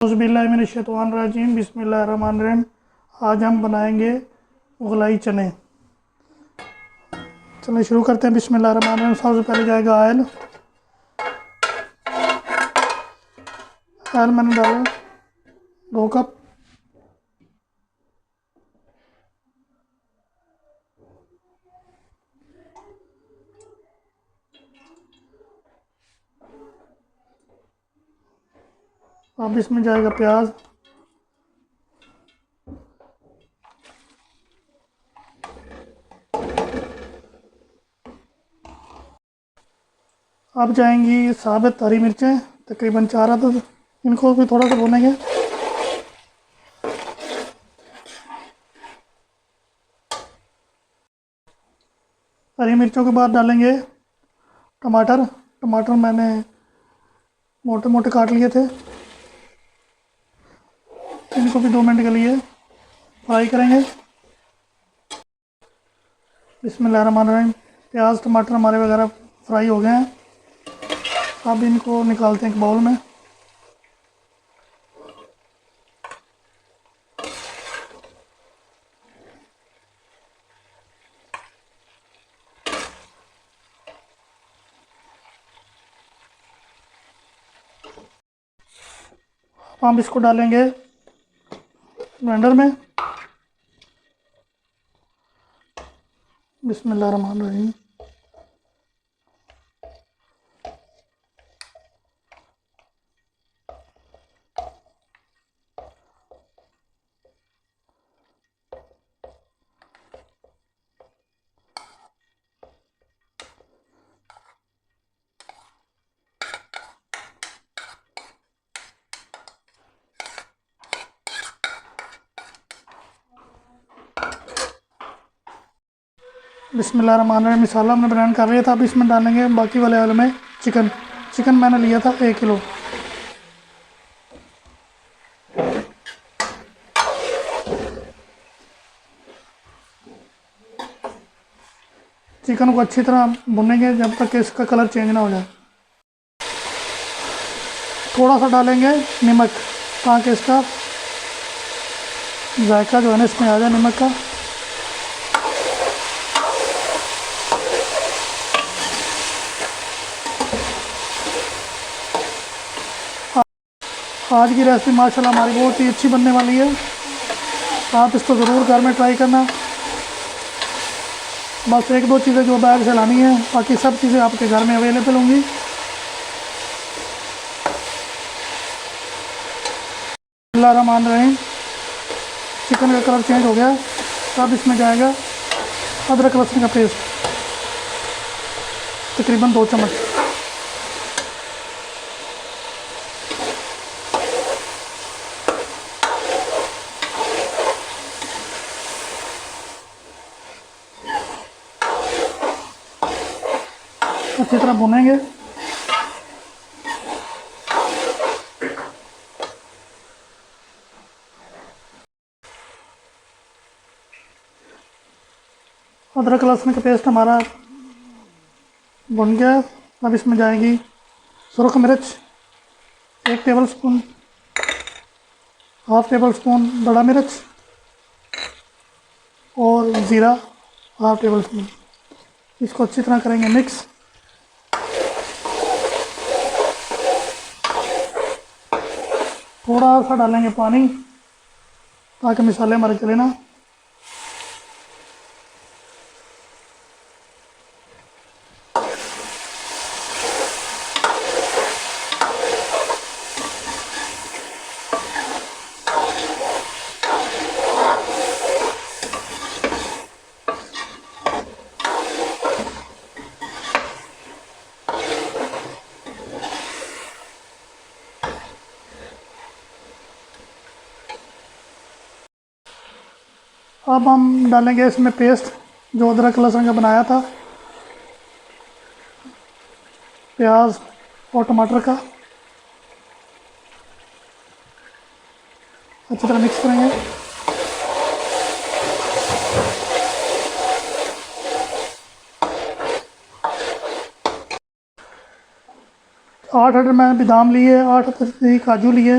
बिस्मिल्लाहिर्रहमानिर्रहीम बिस्मिल्लाहिर्रहमानिर्रहीम। आज हम बनाएंगे मुगलाई चने। चलिए शुरू करते हैं। बिस्मिल्लाहिर्रहमानिर्रहीम। सबसे पहले जाएगा ऑयल। ऑयल मैंने डाला 2 कप। अब इसमें जाएगा प्याज। अब जाएंगी साबित हरी मिर्चें, तकरीबन 4 अदद। इनको भी थोड़ा सा भूनेंगे। हरी मिर्चों के बाद डालेंगे टमाटर। टमाटर मैंने मोटे मोटे काट लिए थे। इनको भी 2 मिनट के लिए फ्राई करेंगे। बिस्मिल्लाहिर्रहमानिर्रहीम। प्याज टमाटर हमारे वगैरह फ्राई हो गए हैं। अब इनको निकालते हैं एक बाउल में। हम इसको डालेंगे ब्लेंडर में। बिस्मिल्लाहिर्रहमानिर्रहीम। बिस्मिल्लाहिर्रहमानिर्रहीम। मसाला हमने ब्लेंड कर लिया था। अब इसमें डालेंगे बाकी वाले ऑयल में चिकन। चिकन मैंने लिया था 1 किलो। चिकन को अच्छी तरह भुनेंगे जब तक कि इसका कलर चेंज ना हो जाए। थोड़ा सा डालेंगे नमक ताकि इसका जायका जो है ना इसमें आ जाए नमक का। आज की रेसिपी माशाल्लाह हमारी बहुत ही अच्छी बनने वाली है। आप इसको ज़रूर घर में ट्राई करना। बस 1-2 चीज़ें जो बैग से लानी है, बाकी सब चीज़ें आपके घर में अवेलेबल होंगी। बिस्मिल्लाहिर्रहमानिर्रहीम। चिकन का कलर चेंज हो गया। अब इसमें जाएगा अदरक लहसुन का पेस्ट, तकरीबन 2 चम्मच। अच्छी तरह भुनेंगे। अदरक लहसुन का पेस्ट हमारा भुन गया। अब इसमें जाएगी सुरख मिर्च 1 table spoon, half table spoon बड़ा मिर्च और ज़ीरा 1/2 टेबल स्पून। इसको अच्छी तरह करेंगे मिक्स। थोड़ा सा डालेंगे पानी ताकि मसाले हमारे जले ना। अब हम डालेंगे इसमें पेस्ट जो अदरक लहसुन का बनाया था, प्याज और टमाटर का। अच्छी तरह मिक्स करेंगे। 8 मैंने बादाम लिए, 8 काजू लिए,